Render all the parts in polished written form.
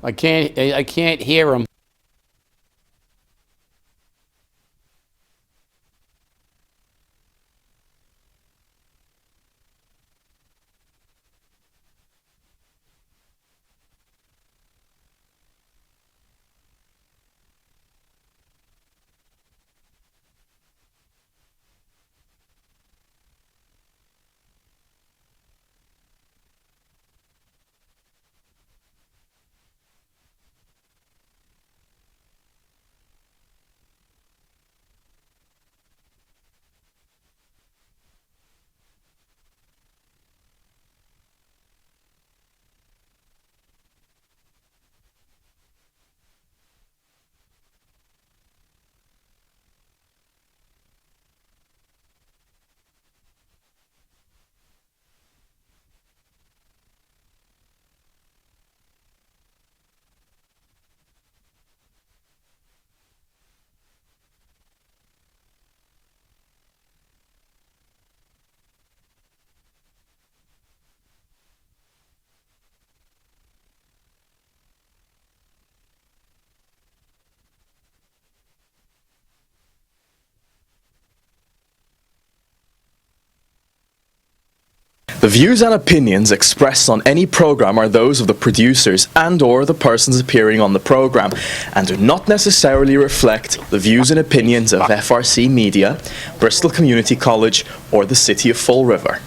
I can't hear him. The views and opinions expressed on any program are those of the producers and/or the persons appearing on the program, and do not necessarily reflect the views and opinions of FRC Media, Bristol Community College, or the City of Fall River.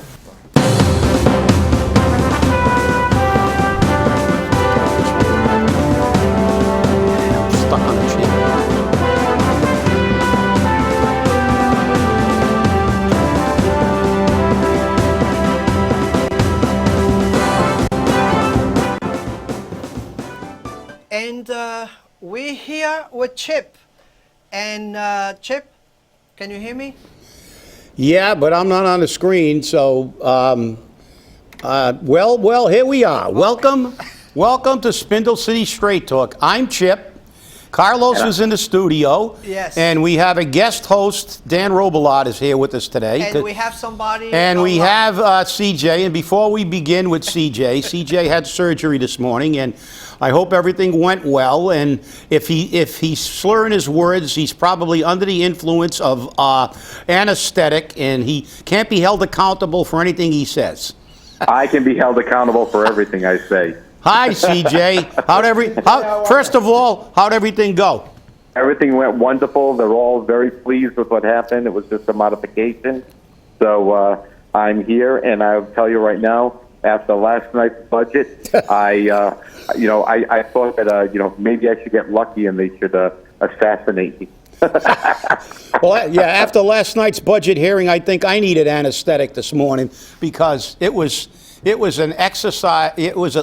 And we're here with Chip. And Chip, can you hear me? Yeah, but I'm not on the screen, so, well, here we are. Welcome to Spindle City Straight Talk. I'm Chip. Carlos is in the studio. Yes. And we have a guest host, Dan Robillard, is here with us today. And we have somebody And we online. have CJ. And before we begin with CJ had surgery this morning, and I hope everything went well. And if he's slurring his words, he's probably under the influence of anesthetic, and he can't be held accountable for anything he says. I can be held accountable for everything I say. Hi, CJ. First of all, how'd everything go? Everything went wonderful. They're all very pleased with what happened. It was just a modification. So I'm here, and I'll tell you right now, after last night's budget, I thought that maybe I should get lucky and they should assassinate me. Well, yeah, after last night's budget hearing, I think I needed anesthetic this morning because it was an exercise. It was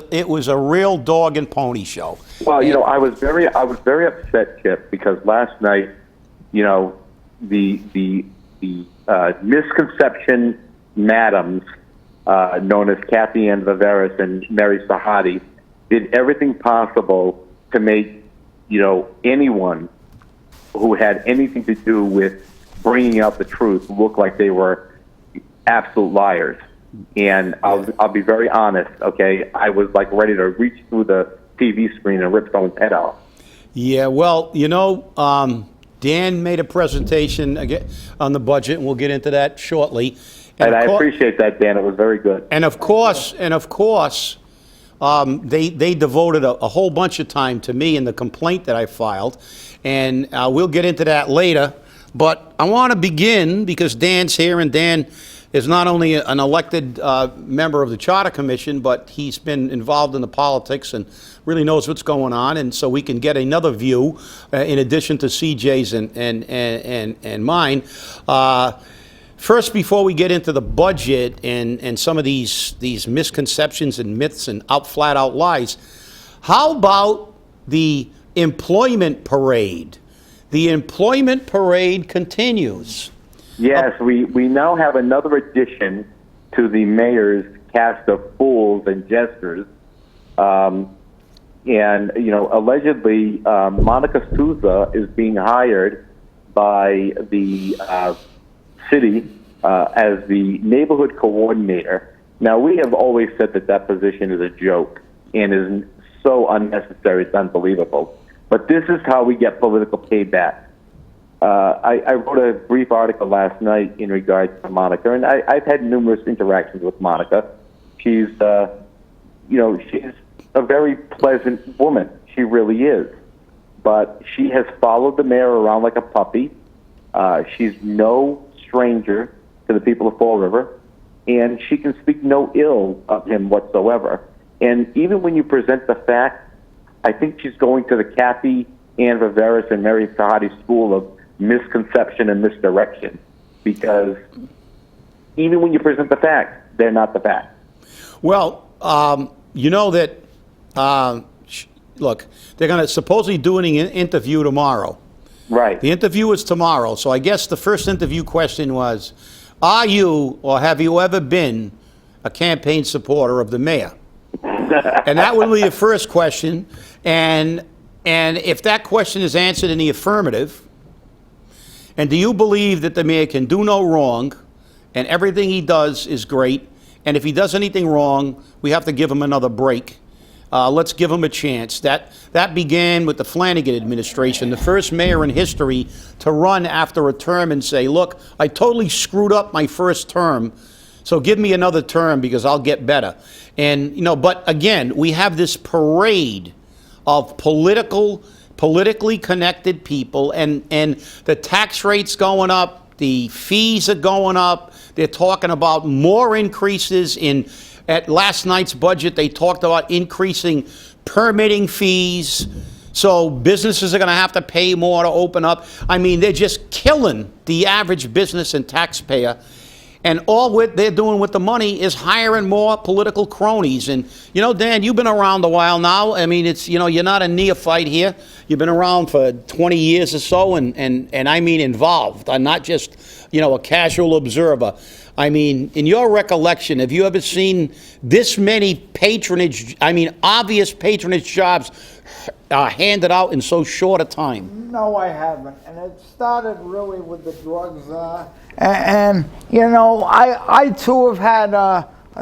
a real dog and pony show. Well, I was very upset, Chip, because last night, the misconception madams known as Kathy Ann Viveris and Mary Sahadi did everything possible to make anyone who had anything to do with bringing out the truth look like they were absolute liars. And I'll be very honest, okay? I was like ready to reach through the TV screen and rip someone's head off. Yeah, well, Dan made a presentation again on the budget, and we'll get into that shortly. And I appreciate that, Dan. It was very good. And of course, they devoted a whole bunch of time to me and the complaint that I filed, and we'll get into that later. But I want to begin because Dan's here, and Dan is not only an elected member of the Charter Commission, but he's been involved in the politics and really knows what's going on, and so we can get another view in addition to CJ's and mine. First, before we get into the budget and some of these misconceptions and myths and flat out lies, how about the employment parade? The employment parade continues. Yes, we now have another addition to the mayor's cast of fools and jesters. Allegedly, Monica Souza is being hired by the city as the neighborhood coordinator. Now, we have always said that position is a joke and is so unnecessary. It's unbelievable. But this is how we get political payback. I wrote a brief article last night in regards to Monica, and I've had numerous interactions with Monica. She's, she's a very pleasant woman. She really is. But she has followed the mayor around like a puppy. She's no stranger to the people of Fall River, and she can speak no ill of him whatsoever. And even when you present the facts, I think she's going to the Kathy Ann Viveris and Mary Sahadi school of misconception and misdirection, because even when you present the facts, they're not the facts. Well, you know that, look, they're going to supposedly do an interview tomorrow. Right. The interview is tomorrow, so I guess the first interview question was, are you or have you ever been a campaign supporter of the mayor? And that would be the first question. And if that question is answered in the affirmative, and do you believe that the mayor can do no wrong and everything he does is great, and if he does anything wrong, we have to give him another break? Let's give him a chance. That began with the Flanagan administration, the first mayor in history to run after a term and say, look, I totally screwed up my first term, so give me another term because I'll get better. And, but again, we have this parade of politically connected people, and the tax rate's going up, the fees are going up, they're talking about more increases at last night's budget. They talked about increasing permitting fees, so businesses are going to have to pay more to open up. I mean, they're just killing the average business and taxpayer. And all they're doing with the money is hiring more political cronies. And, Dan, you've been around a while now. I mean, it's, you're not a neophyte here. You've been around for 20 years or so, and I mean involved. I'm not just, a casual observer. I mean, in your recollection, have you ever seen this many obvious patronage jobs handed out in so short a time? No, I haven't. And it started really with the drugs. I too have had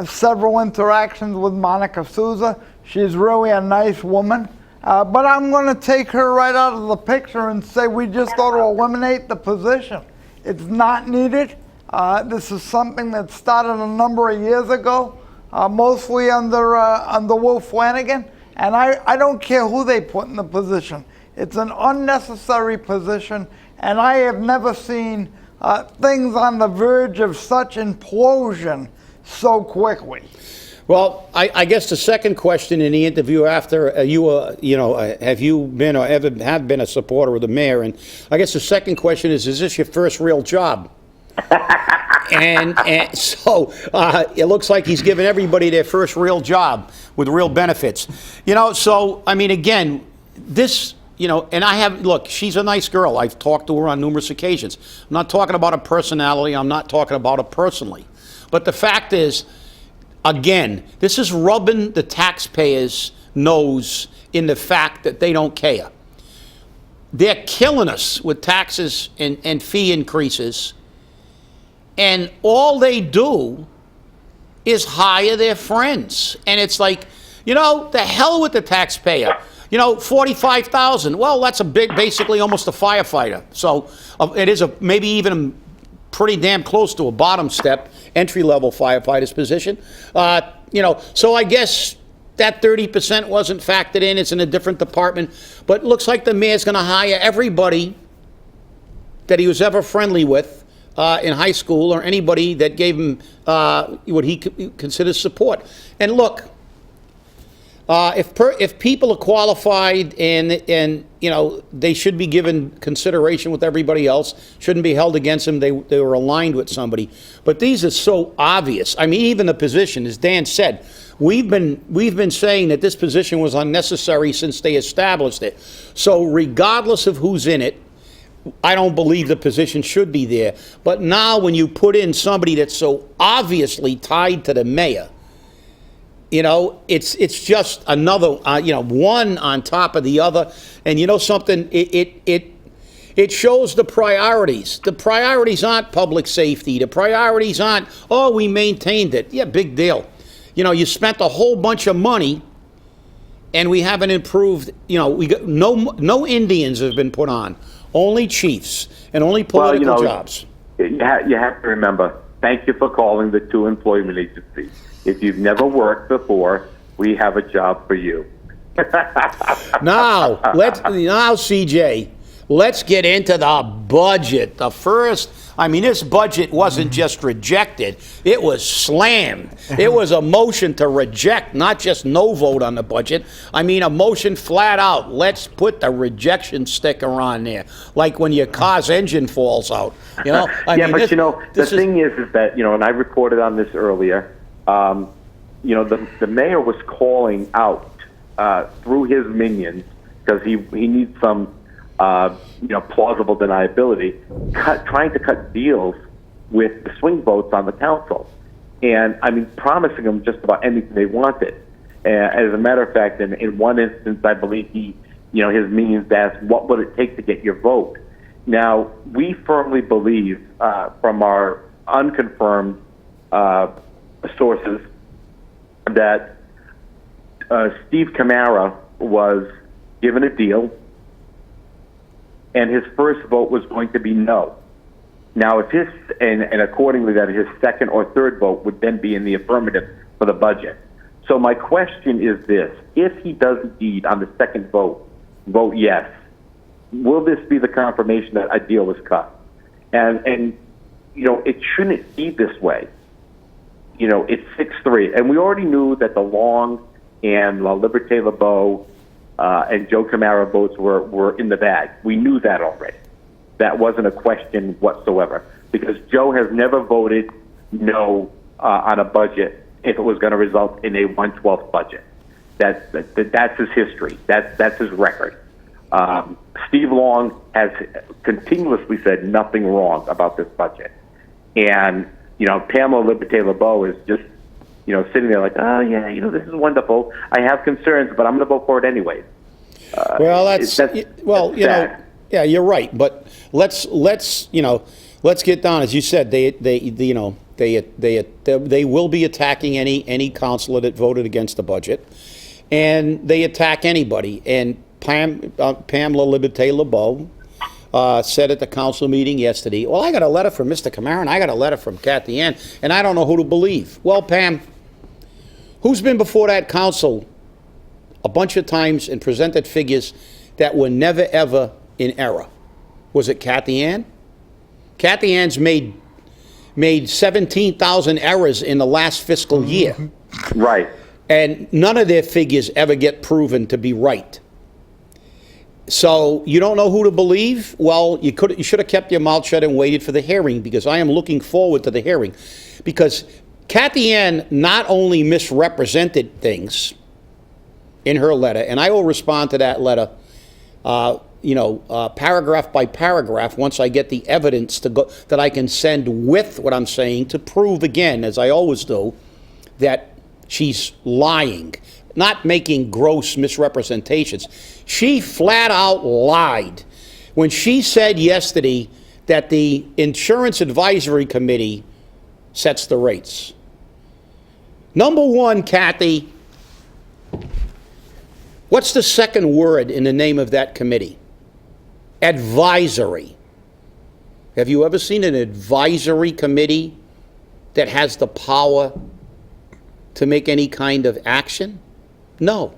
several interactions with Monica Souza. She's really a nice woman. But I'm going to take her right out of the picture and say we just ought to eliminate the position. It's not needed. This is something that started a number of years ago, mostly under Will Flanagan. And I don't care who they put in the position. It's an unnecessary position, and I have never seen things on the verge of such implosion so quickly. Well, I guess the second question in the interview after have you been or ever have been a supporter of the mayor? And I guess the second question is this your first real job? and so it looks like he's given everybody their first real job with real benefits. So, I mean, again, this, and look, she's a nice girl. I've talked to her on numerous occasions. I'm not talking about her personality. I'm not talking about her personally. But the fact is, again, this is rubbing the taxpayers' nose in the fact that they don't care. They're killing us with taxes and fee increases, and all they do is hire their friends. And it's like, the hell with the taxpayer. $45,000. Well, that's basically almost a firefighter. So it is maybe even pretty damn close to a bottom step entry-level firefighter's position. So I guess that 30% wasn't factored in. It's in a different department. But it looks like the mayor's going to hire everybody that he was ever friendly with in high school, or anybody that gave him what he considers support. And look, if people are qualified and they should be given consideration with everybody else, shouldn't be held against them. They were aligned with somebody. But these are so obvious. I mean, even the position, as Dan said, we've been saying that this position was unnecessary since they established it. So regardless of who's in it, I don't believe the position should be there. But now when you put in somebody that's so obviously tied to the mayor, it's just another, one on top of the other. And something, it shows the priorities. The priorities aren't public safety. The priorities aren't, we maintained it. Yeah, big deal. You spent a whole bunch of money and we haven't improved. We got no Indians have been put on, only chiefs and only political jobs. You have to remember. Thank you for calling the two employment agencies. If you've never worked before, we have a job for you. Now, CJ, let's get into the budget. This budget wasn't just rejected, it was slammed. It was a motion to reject, not just no vote on the budget. A motion flat out. Let's put the rejection sticker on there, like when your car's engine falls out. The thing is that, and I reported on this earlier, the mayor was calling out through his minions, because he needs some plausible deniability, trying to cut deals with the swing votes on the council, and promising them just about anything they wanted. As a matter of fact, in one instance, I believe his minions asked, "What would it take to get your vote?" Now, we firmly believe, from our unconfirmed sources, that Steve Camara was given a deal, and his first vote was going to be no. Now, if and accordingly that his second or third vote would then be in the affirmative for the budget. So my question is this: if he does indeed on the second vote yes, will this be the confirmation that a deal was cut? And it shouldn't be this way. It's 6-3, and we already knew that the Long and La Liberté LeBeau and Joe Camara votes were in the bag. We knew that already. That wasn't a question whatsoever, because Joe has never voted no on a budget if it was going to result in a 1/12 budget. That's his history. That's his record. Steve Long has continuously said nothing wrong about this budget, and Pamela Liberté LeBeau is just sitting there like, oh yeah, this is wonderful. I have concerns, but I'm going to vote for it anyways. Yeah, you're right. But let's get down, as you said. They will be attacking any councilor that voted against the budget, and they attack anybody. And Pamela Liberté LeBeau said at the council meeting yesterday, well, I got a letter from Mr. Camara, and I got a letter from Kathy Ann, and I don't know who to believe. Well, Pam, who's been before that council a bunch of times and presented figures that were never, ever in error? Was it Kathy Ann? Kathy Ann's made 17,000 errors in the last fiscal year. Right. And none of their figures ever get proven to be right. So you don't know who to believe? Well, you should have kept your mouth shut and waited for the hearing, because I am looking forward to the hearing. Because Kathy Ann not only misrepresented things in her letter, and I will respond to that letter, paragraph by paragraph once I get the evidence that I can send with what I'm saying to prove again, as I always do, that she's lying, not making gross misrepresentations. She flat out lied when she said yesterday that the Insurance Advisory Committee sets the rates. Number one, Kathy, what's the second word in the name of that committee? Advisory. Have you ever seen an advisory committee that has the power to make any kind of action? No.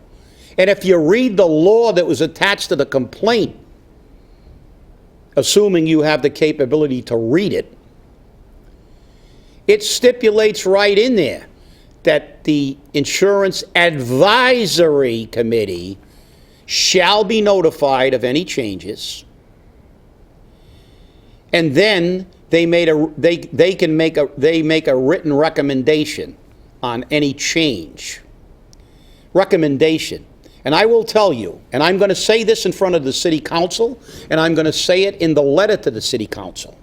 And if you read the law that was attached to the complaint, assuming you have the capability to read it, it stipulates right in there that the Insurance Advisory Committee shall be notified of any changes, and then they make a written recommendation on any change. Recommendation. And I will tell you, and I'm going to say this in front of the city council, and I'm going to say it in the letter to the city council.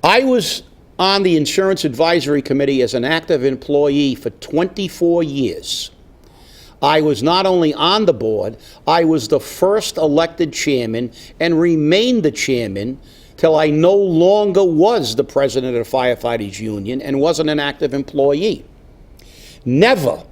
I was on the Insurance Advisory Committee as an active employee for 24 years. I was not only on the board, I was the first elected chairman and remained the chairman till I no longer was the president of the Firefighters Union and wasn't an active employee. Never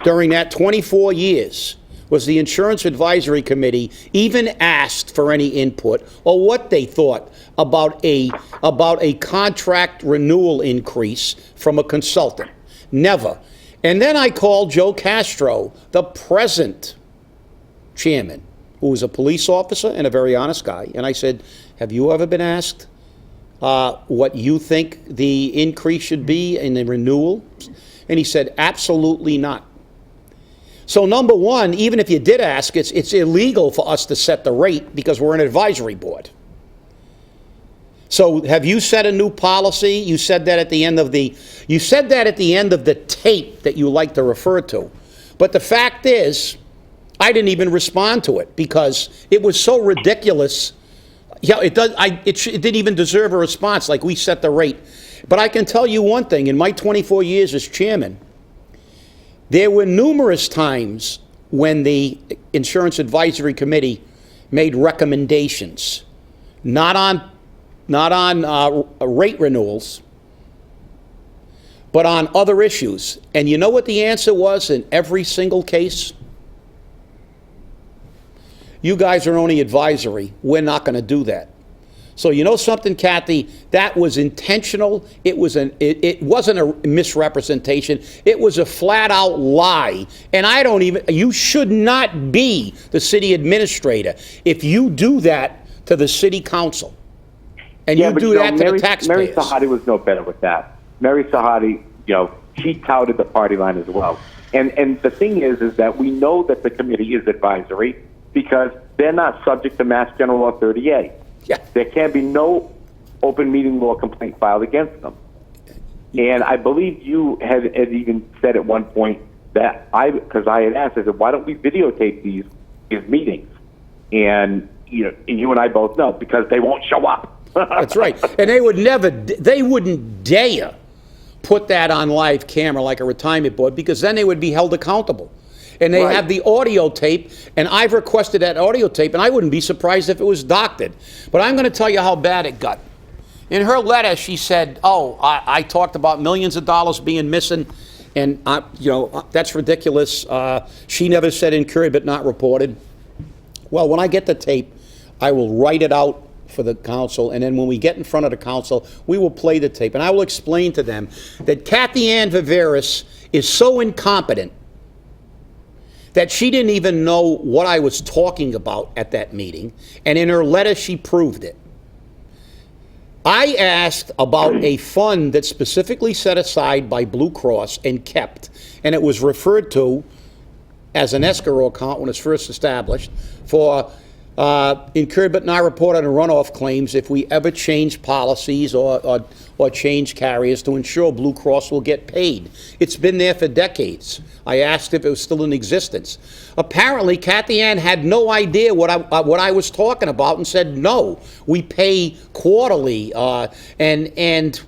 during that 24 years was the Insurance Advisory Committee even asked for any input or what they thought about a contract renewal increase from a consultant. Never. And then I called Joe Castro, the present chairman, who was a police officer and a very honest guy, and I said, have you ever been asked what you think the increase should be in the renewal? And he said, absolutely not. So number one, even if you did ask, it's illegal for us to set the rate because we're an advisory board. So have you set a new policy? You said that at the end of the tape that you like to refer to. But the fact is, I didn't even respond to it because it was so ridiculous. Yeah, it didn't even deserve a response, like we set the rate. But I can tell you one thing, in my 24 years as chairman, there were numerous times when the Insurance Advisory Committee made recommendations, not on rate renewals, but on other issues. And you know what the answer was in every single case? You guys are only advisory. We're not going to do that. So you know something, Kathy? That was intentional. It wasn't a misrepresentation. It was a flat-out lie. And you should not be the city administrator if you do that to the city council. And you do that to the taxpayers. Mary Sahadi was no better with that. Mary Sahadi, she touted the party line as well. And the thing is that we know that the committee is advisory because they're not subject to Mass General Law 38. Yeah. There can be no open meeting law complaint filed against them. And I believe you had even said at one point that because I had asked, I said, why don't we videotape these meetings? And you and I both know because they won't show up. That's right. And they wouldn't dare put that on live camera like a retirement board because then they would be held accountable. And they have the audio tape, and I've requested that audio tape, and I wouldn't be surprised if it was doctored. But I'm going to tell you how bad it got. In her letter, she said, I talked about millions of dollars being missing, and that's ridiculous. She never said incurred but not reported. Well, when I get the tape, I will write it out for the council, and then when we get in front of the council, we will play the tape, and I will explain to them that Kathy Ann Viveris is so incompetent that she didn't even know what I was talking about at that meeting, and in her letter she proved it. I asked about a fund that's specifically set aside by Blue Cross and kept, and it was referred to as an escrow account when it was first established for incurred but not reported and runoff claims if we ever change policies or change carriers to ensure Blue Cross will get paid. It's been there for decades. I asked if it was still in existence. Apparently, Kathy Ann had no idea what I was talking about and said, no, we pay quarterly. And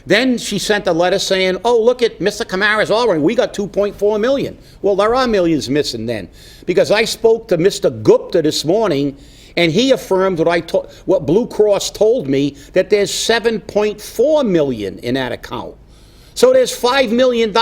then she sent a letter saying, look at Mr. Kamara's ordering. We got $2.4 million. Well, there are millions missing then. Because I spoke to Mr. Gupta this morning, and he affirmed what Blue Cross told me, that there's $7.4 million in that account. So there's $5 million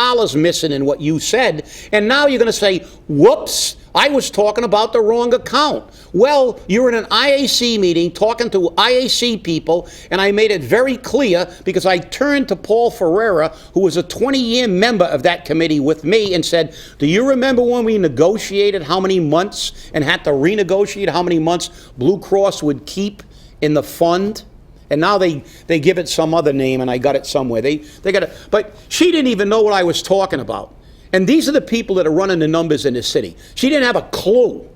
missing in what you said, and now you're going to say, whoops, I was talking about the wrong account. Well, you're in an IAC meeting talking to IAC people, and I made it very clear because I turned to Paul Ferreira, who was a 20-year member of that committee with me, and said, do you remember when we negotiated how many months and had to renegotiate how many months Blue Cross would keep in the fund? And now they give it some other name, and I got it somewhere. They got it, but she didn't even know what I was talking about. And these are the people that are running the numbers in the city. She didn't have a clue.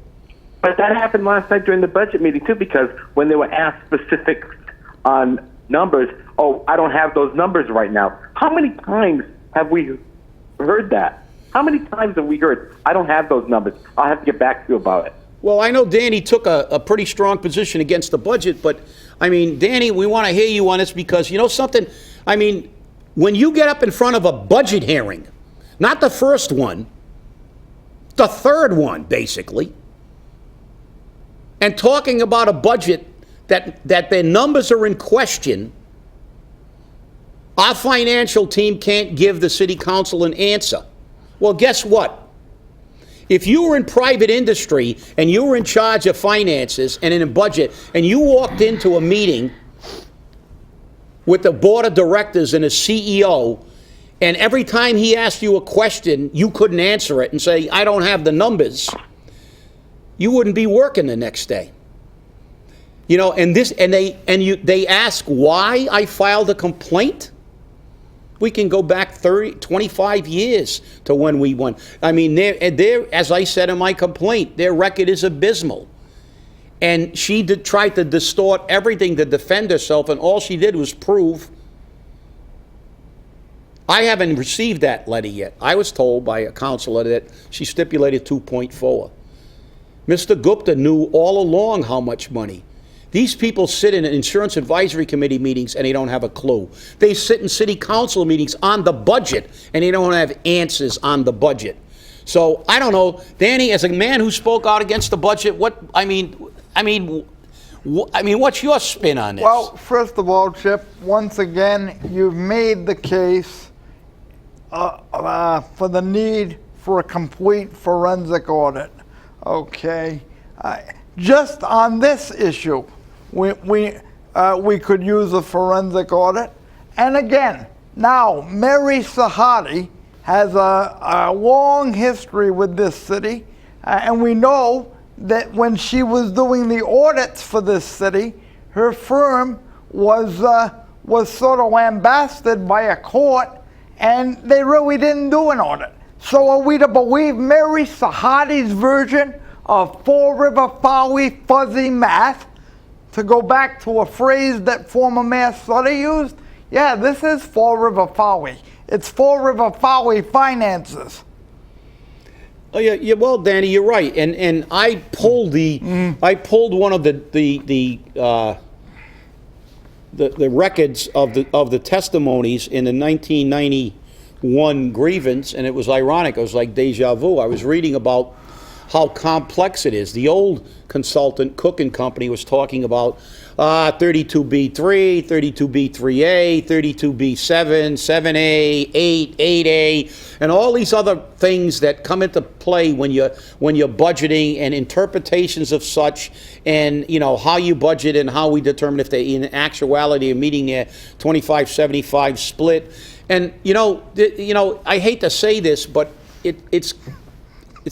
But that happened last night during the budget meeting, too, because when they were asked specifics on numbers, I don't have those numbers right now. How many times have we heard that? How many times have we heard, I don't have those numbers, I'll have to get back to you about it? Well, I know Danny took a pretty strong position against the budget, but, I mean, Danny, we want to hear you on this because, you know something? I mean, when you get up in front of a budget hearing, not the first one, the third one, basically, and talking about a budget that their numbers are in question, our financial team can't give the city council an answer Well, guess what? If you were in private industry and you were in charge of finances and in a budget, and you walked into a meeting with the board of directors and a CEO, and every time he asked you a question, you couldn't answer it and say, I don't have the numbers, you wouldn't be working the next day. You know, and they ask why I filed a complaint. We can go back 25 years to when we won. I mean, they're, as I said in my complaint, their record is abysmal. And she tried to distort everything to defend herself, and all she did was prove. I haven't received that letter yet. I was told by a counselor that she stipulated 2.4. Mr. Gupta knew all along how much money. These people sit in insurance advisory committee meetings and they don't have a clue. They sit in city council meetings on the budget and they don't have answers on the budget. So I don't know, Danny, as a man who spoke out against the budget, what's your spin on this? Well, first of all, Chip, once again, you've made the case for the need for a complete forensic audit. Okay, just on this issue, we could use a forensic audit. And again, now Mary Sahadi has a long history with this city, and we know that when she was doing the audits for this city, her firm was sort of lambasted by a court, and they really didn't do an audit. So are we to believe Mary Sahadi's version of Fall River Fowey fuzzy math? To go back to a phrase that former Mayor Sutter used, yeah, this is Fall River Fowey. It's Fall River Fowey finances. Oh yeah. Well, Danny, you're right. And I pulled one of the records of the testimonies in the 1991 grievance, and it was ironic. It was like deja vu. I was reading about how complex it is. The old consultant, Cook and Company, was talking about 32B3, 32B3A, 32B7, 7A, 8, 8A, and all these other things that come into play when you're budgeting, and interpretations of such, and you know how you budget and how we determine if they in actuality are meeting their 25-75 split. And you know, I hate to say this, but it's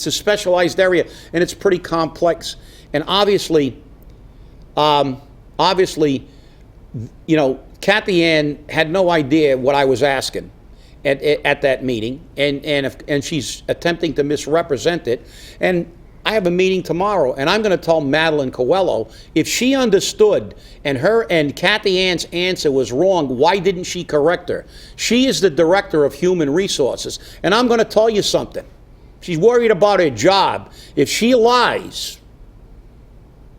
a specialized area, and it's pretty complex. And obviously, you know, Kathy Ann had no idea what I was asking at that meeting, and she's attempting to misrepresent it. And I have a meeting tomorrow, and I'm going to tell Madeline Coelho, if she understood and Kathy Ann's answer was wrong, why didn't she correct her? She is the director of human resources, and I'm going to tell you something. She's worried about her job. If she lies,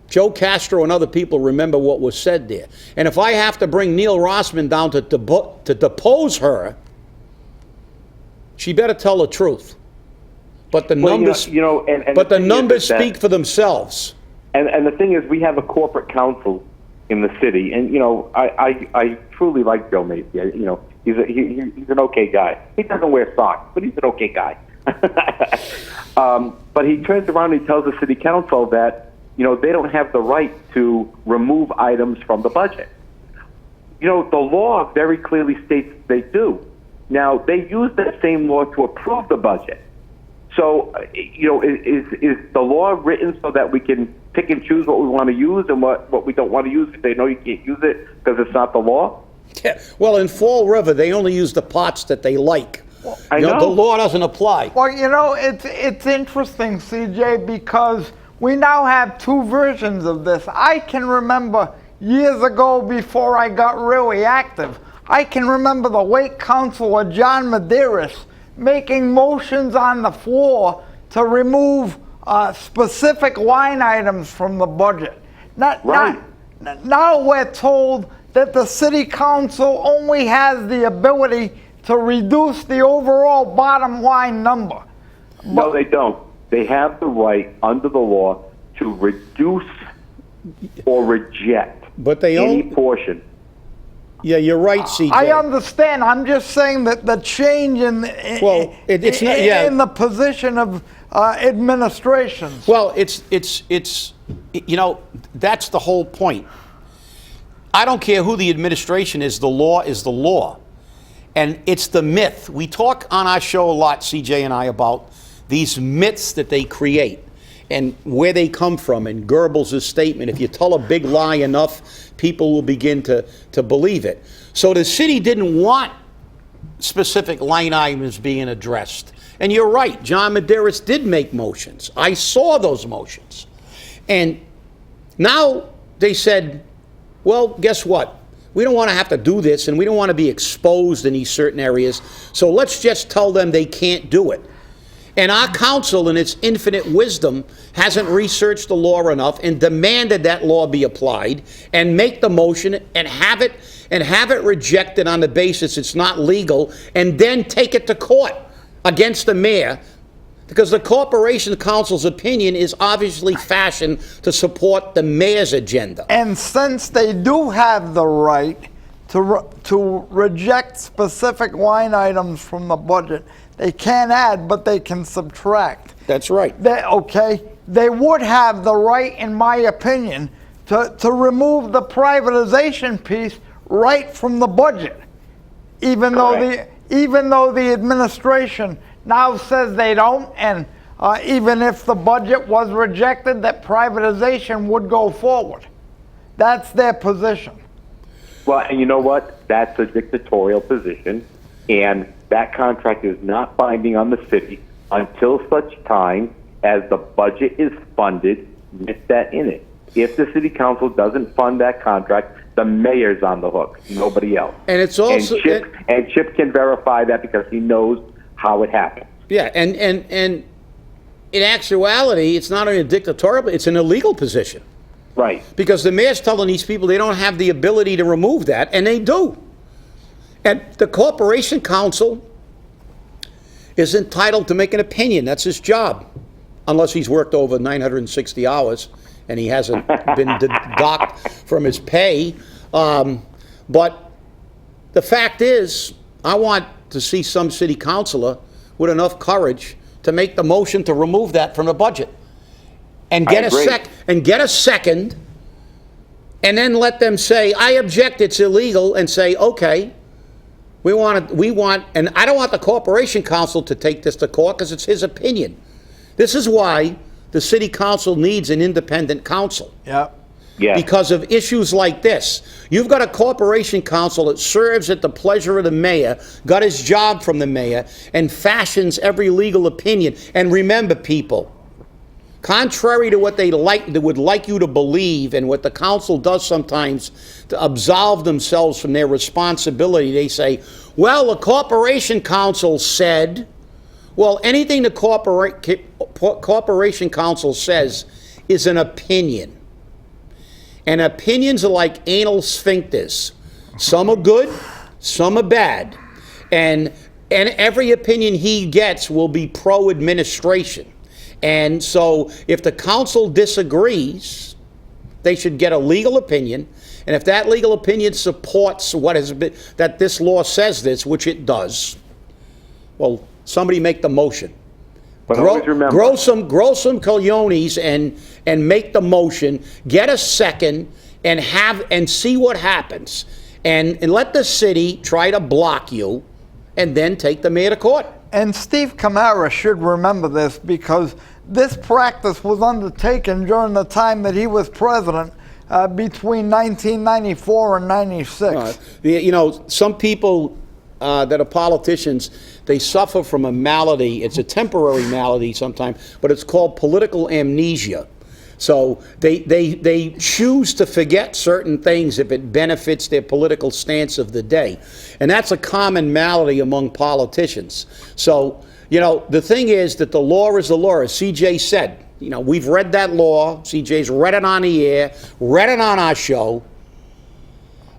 Joe Castro and other people remember what was said there. And if I have to bring Neil Rossman down to depose her, she better tell the truth. But the numbers, but the numbers speak for themselves. And the thing is, we have a corporate counsel in the city, and you know, I truly like Joe Macy. You know, he's an okay guy. He doesn't wear socks, but he's an okay guy. But he turns around and he tells the city council that, you know, they don't have the right to remove items from the budget. You know, the law very clearly states they do. Now, they use that same law to approve the budget. So, you know, is the law written so that we can pick and choose what we want to use and what we don't want to use if they know you can't use it because it's not the law? Yeah. Well, in Fall River, they only use the pots that they like. I know. The law doesn't apply. Well, you know, it's interesting, CJ, because we now have two versions of this. I can remember years ago, before I got really active, I can remember the late Councilor John Medeiros making motions on the floor to remove specific line items from the budget. Now we're told that the city council only has the ability to reduce the overall bottom line number. No, they don't. They have the right under the law to reduce or reject any portion. Yeah, you're right, CJ. I understand. I'm just saying that the change in in the position of administrations. Well, it's that's the whole point. I don't care who the administration is. The law is the law, and it's the myth. We talk on our show a lot, CJ and I, about these myths that they create and where they come from. And Goebbels' statement: if you tell a big lie enough, people will begin to believe it. So the city didn't want specific line items being addressed. And you're right, John Medeiros did make motions. I saw those motions. And now they said, well, guess what? We don't want to have to do this, and we don't want to be exposed in these certain areas, so let's just tell them they can't do it. And our council, in its infinite wisdom, hasn't researched the law enough and demanded that law be applied and make the motion and have it rejected on the basis it's not legal, and then take it to court against the mayor, because the Corporation Council's opinion is obviously fashioned to support the mayor's agenda. And since they do have the right to reject specific line items from the budget, they can't add, but they can subtract. That's right. They would have the right, in my opinion, to remove the privatization piece right from the budget, even though the administration now says they don't, and even if the budget was rejected, that privatization would go forward. That's their position. Well, and you know what? That's a dictatorial position, and that contract is not binding on the city until such time as the budget is funded with that in it. If the city council doesn't fund that contract, the mayor's on the hook, nobody else. And it's also and Chip can verify that because he knows how it happened. Yeah, and in actuality, it's not only a dictatorial, it's an illegal position. Right. Because the mayor's telling these people they don't have the ability to remove that, and they do. And the Corporation Council is entitled to make an opinion. That's his job, unless he's worked over 960 hours and he hasn't been docked from his pay. But the fact is, I want to see some city councilor with enough courage to make the motion to remove that from the budget, and get a second, and then let them say, I object, it's illegal, and say, okay, we want, and I don't want the Corporation Council to take this to court because it's his opinion. This is why the city council needs an independent council. Yeah. Yeah. Because of issues like this. You've got a Corporation Council that serves at the pleasure of the mayor, got his job from the mayor, and fashions every legal opinion. And remember, people, contrary to what they would like you to believe, and what the council does sometimes to absolve themselves from their responsibility, they say, well, the Corporation Council said. Well, anything the Corporation Council says is an opinion. And opinions are like anal sphincters. Some are good, some are bad. And every opinion he gets will be pro-administration. And so if the council disagrees, they should get a legal opinion. And if that legal opinion supports what has been, that this law says this, which it does, well, somebody make the motion. But always remember, grow some cojones and make the motion. Get a second and see what happens, and let the city try to block you, and then take the mayor to court. And Steve Camara should remember this, because this practice was undertaken during the time that he was president, between 1994 and 96. Some people that are politicians, they suffer from a malady. It's a temporary malady sometimes, but it's called political amnesia. So they choose to forget certain things if it benefits their political stance of the day. And that's a common malady among politicians. So, the thing is that the law is the law, as CJ said. We've read that law. CJ's read it on the air, read it on our show.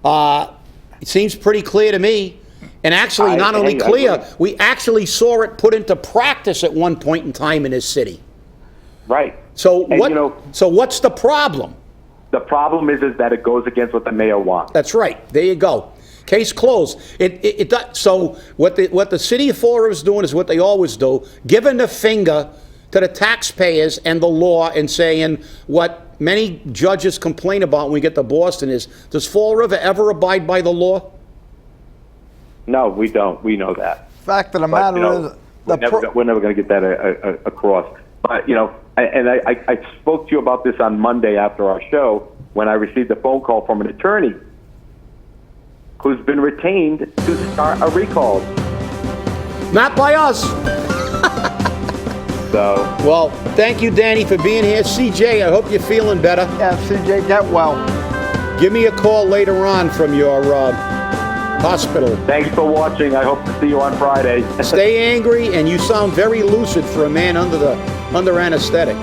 It seems pretty clear to me. And actually, not only clear, we actually saw it put into practice at one point in time in this city. Right. So what's the problem? The problem is that it goes against what the mayor wants. That's right. There you go. Case closed. So what the city of Fall River is doing is what they always do, giving the finger to the taxpayers and the law and saying what many judges complain about when we get to Boston is, does Fall River ever abide by the law? No, we don't. We know that. Fact of the But, matter you know, is, we're never going to get that across. But, you know, I spoke to you about this on Monday after our show when I received a phone call from an attorney who's been retained to start a recall. Not by us. So, Well, thank you, Danny, for being here. CJ, I hope you're feeling better. yeah, CJ, get well. Give me a call later on from your hospital. thanks for watching. I hope to see you on Friday. Stay angry, and you sound very lucid for a man under anesthetic.